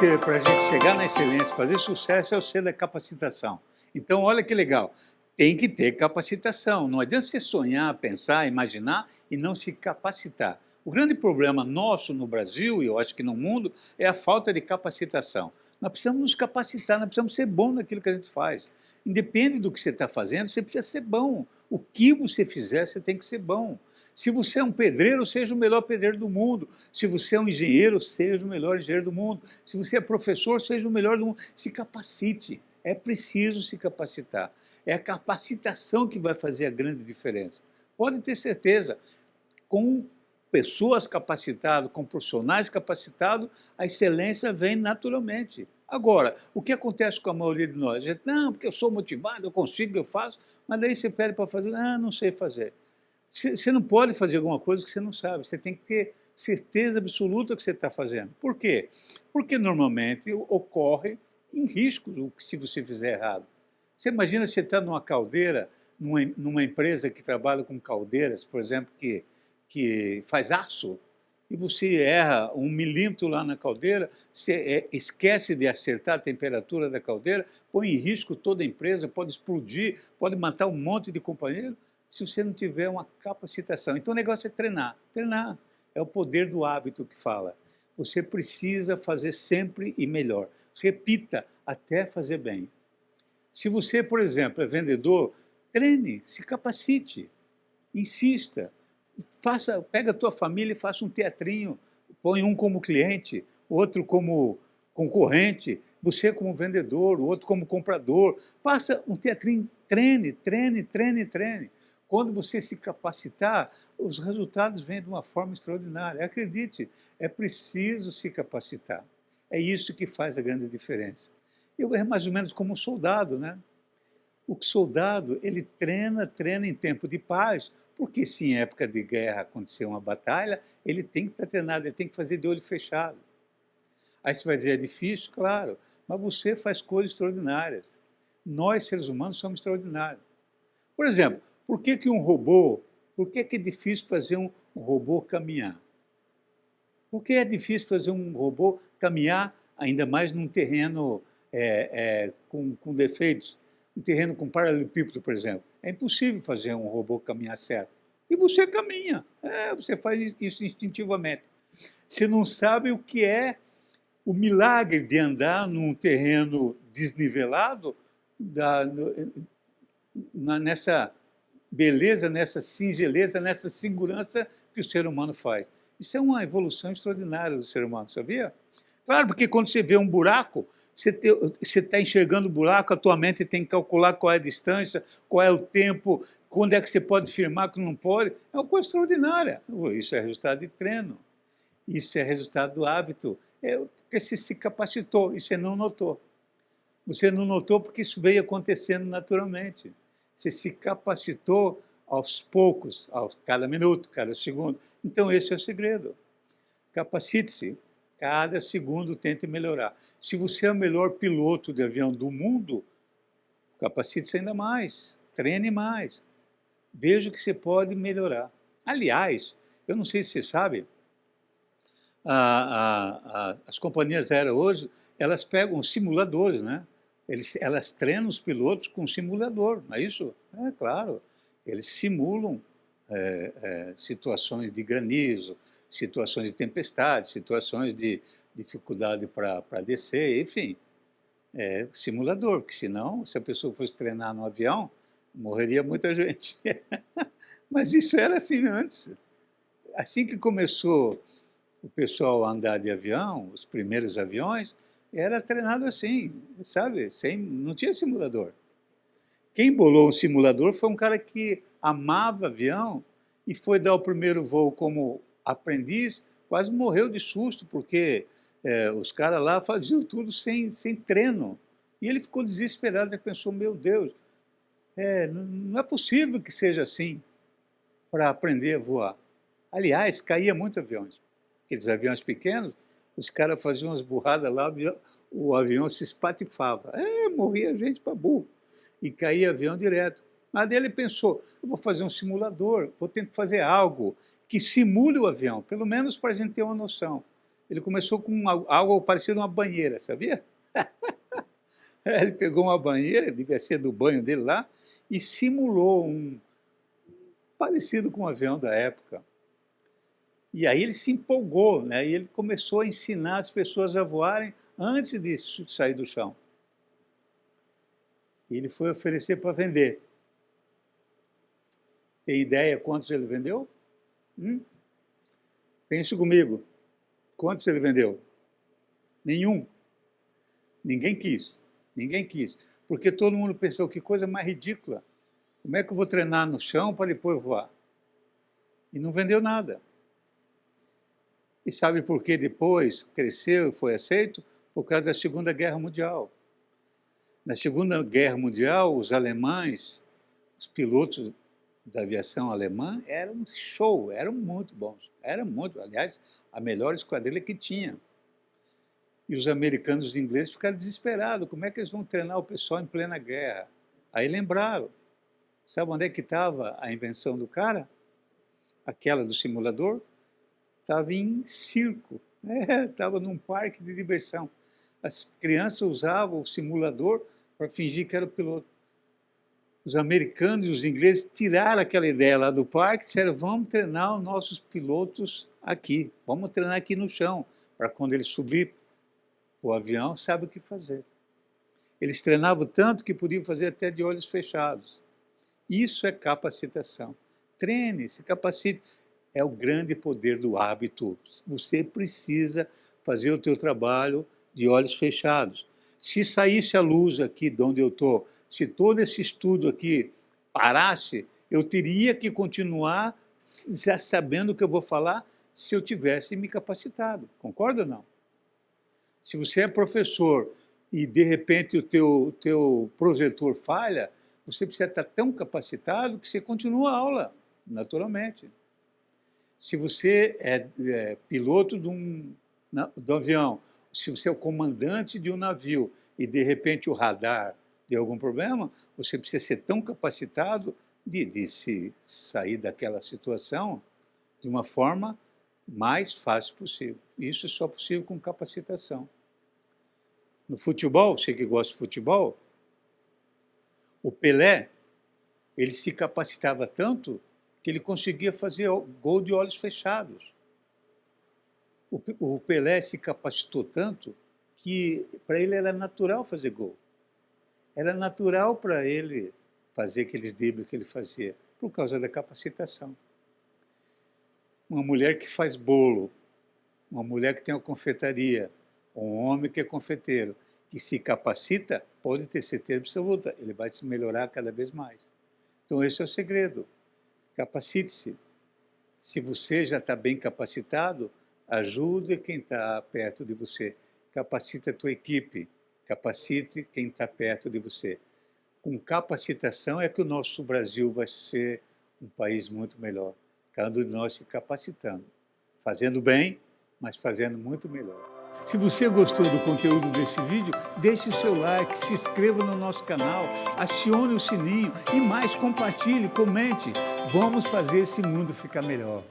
para a gente chegar na excelência, fazer sucesso, é o C da capacitação. Então, olha que legal, tem que ter capacitação. Não adianta você sonhar, pensar, imaginar e não se capacitar. O grande problema nosso no Brasil, e eu acho que no mundo, é a falta de capacitação. Nós precisamos nos capacitar, nós precisamos ser bons naquilo que a gente faz. Independe do que você está fazendo, você precisa ser bom. O que você fizer, você tem que ser bom. Se você é um pedreiro, seja o melhor pedreiro do mundo. Se você é um engenheiro, seja o melhor engenheiro do mundo. Se você é professor, seja o melhor do mundo. Se capacite. É preciso se capacitar. É a capacitação que vai fazer a grande diferença. Pode ter certeza, com pessoas capacitadas, com profissionais capacitados, a excelência vem naturalmente. Agora, o que acontece com a maioria de nós? A gente, não, porque eu sou motivado, eu consigo, eu faço, mas daí você pede para fazer, não sei fazer. Você não pode fazer alguma coisa que você não sabe, você tem que ter certeza absoluta que você está fazendo. Por quê? Porque normalmente ocorre em riscos se você fizer errado. Você imagina você estar numa caldeira, numa empresa que trabalha com caldeiras, por exemplo, que faz aço, e você erra 1 milímetro lá na caldeira, você esquece de acertar a temperatura da caldeira, põe em risco toda a empresa, pode explodir, pode matar um monte de companheiros, se você não tiver uma capacitação. Então o negócio é treinar. Treinar é o poder do hábito que fala. Você precisa fazer sempre e melhor. Repita até fazer bem. Se você, por exemplo, é vendedor, treine, se capacite, insista. Pega a tua família e faça um teatrinho, põe um como cliente, outro como concorrente, você como vendedor, o outro como comprador. Faça um teatrinho, treine, treine, treine, treine. Quando você se capacitar, os resultados vêm de uma forma extraordinária. Acredite, é preciso se capacitar. É isso que faz a grande diferença. É mais ou menos como um soldado, né? O soldado, ele treina em tempo de paz, porque se em época de guerra acontecer uma batalha, ele tem que estar treinado, ele tem que fazer de olho fechado. Aí você vai dizer, é difícil? Claro, mas você faz coisas extraordinárias. Nós, seres humanos, somos extraordinários. Por exemplo, por que é difícil fazer um robô caminhar? Por que é difícil fazer um robô caminhar, ainda mais num terreno com defeitos? Um terreno com paralelepípedo, por exemplo. É impossível fazer um robô caminhar certo. E você caminha. Você faz isso instintivamente. Você não sabe o que é o milagre de andar num terreno desnivelado, nessa beleza, nessa singeleza, nessa segurança que o ser humano faz. Isso é uma evolução extraordinária do ser humano, sabia? Claro, porque quando você vê um buraco, você está enxergando o buraco, a tua mente tem que calcular qual é a distância, qual é o tempo, quando é que você pode firmar, quando não pode. É uma coisa extraordinária. Isso é resultado de treino. Isso é resultado do hábito. Porque você se capacitou e você não notou. Você não notou porque isso veio acontecendo naturalmente. Você se capacitou aos poucos, cada minuto, cada segundo. Então esse é o segredo. Capacite-se. Cada segundo tente melhorar. Se você é o melhor piloto de avião do mundo, capacite-se ainda mais, treine mais. Veja o que você pode melhorar. Aliás, eu não sei se você sabe, as companhias aéreas hoje, elas pegam simuladores, né? Elas treinam os pilotos com simulador, não é isso? É claro, eles simulam situações de granizo, situações de tempestade, situações de dificuldade para descer, enfim, simulador, porque senão, se a pessoa fosse treinar no avião, morreria muita gente. Mas isso era assim antes. Assim que começou o pessoal a andar de avião, os primeiros aviões, era treinado assim, sabe? Não tinha simulador. Quem bolou um simulador foi um cara que amava avião e foi dar o primeiro voo como aprendiz, quase morreu de susto, porque os caras lá faziam tudo sem treino. E ele ficou desesperado, ele pensou, meu Deus, não é possível que seja assim para aprender a voar. Aliás, caía muito aviões. Aqueles aviões pequenos, os caras faziam umas burradas lá, o avião se espatifava. Morria gente para burro. E caía avião direto. Mas daí ele pensou, eu vou fazer um simulador, vou ter que fazer algo que simule o avião, pelo menos para a gente ter uma noção. Ele começou com algo parecido uma banheira, sabia? Ele pegou uma banheira, devia ser do banho dele lá, e simulou um parecido com um avião da época. E aí ele se empolgou, né? E ele começou a ensinar as pessoas a voarem antes de sair do chão. E ele foi oferecer para vender. Tem ideia quantos ele vendeu? Pense comigo. Quantos ele vendeu? Nenhum. Ninguém quis. Ninguém quis. Porque todo mundo pensou, que coisa mais ridícula. Como é que eu vou treinar no chão para depois voar? E não vendeu nada. E sabe por que depois cresceu e foi aceito? Por causa da Segunda Guerra Mundial. Na Segunda Guerra Mundial, os alemães, os pilotos da aviação alemã eram um show, eram muito bons. Aliás, a melhor esquadrilha que tinha. E os americanos e os ingleses ficaram desesperados. Como é que eles vão treinar o pessoal em plena guerra? Aí lembraram. Sabe onde é que estava a invenção do cara? Aquela do simulador? Estava em circo. Estava num parque de diversão. As crianças usavam o simulador para fingir que era o piloto. Os americanos e os ingleses tiraram aquela ideia lá do parque e disseram, vamos treinar os nossos pilotos aqui. Vamos treinar aqui no chão, para quando eles subir o avião, sabe o que fazer. Eles treinavam tanto que podiam fazer até de olhos fechados. Isso é capacitação. Treine, se capacite. É o grande poder do hábito. Você precisa fazer o teu trabalho de olhos fechados. Se saísse a luz aqui de onde eu estou, se todo esse estudo aqui parasse, eu teria que continuar já sabendo o que eu vou falar se eu tivesse me capacitado. Concorda ou não? Se você é professor e, de repente, o teu projetor falha, você precisa estar tão capacitado que você continua a aula, naturalmente. Se você é piloto de um avião, se você é o comandante de um navio e, de repente, o radar deu algum problema, você precisa ser tão capacitado de se sair daquela situação de uma forma mais fácil possível. Isso é só possível com capacitação. No futebol, você que gosta de futebol, o Pelé, ele se capacitava tanto que ele conseguia fazer gol de olhos fechados. O Pelé se capacitou tanto que para ele era natural fazer gol. Era natural para ele fazer aqueles dribles que ele fazia, por causa da capacitação. Uma mulher que faz bolo, uma mulher que tem uma confeitaria, um homem que é confeiteiro, que se capacita, pode ter certeza absoluta, ele vai se melhorar cada vez mais. Então esse é o segredo. Capacite-se. Se você já está bem capacitado, ajude quem está perto de você. Capacite a tua equipe. Capacite quem está perto de você. Com capacitação é que o nosso Brasil vai ser um país muito melhor. Cada um de nós se capacitando. Fazendo bem, mas fazendo muito melhor. Se você gostou do conteúdo desse vídeo, deixe o seu like, se inscreva no nosso canal, acione o sininho e mais, compartilhe, comente. Vamos fazer esse mundo ficar melhor.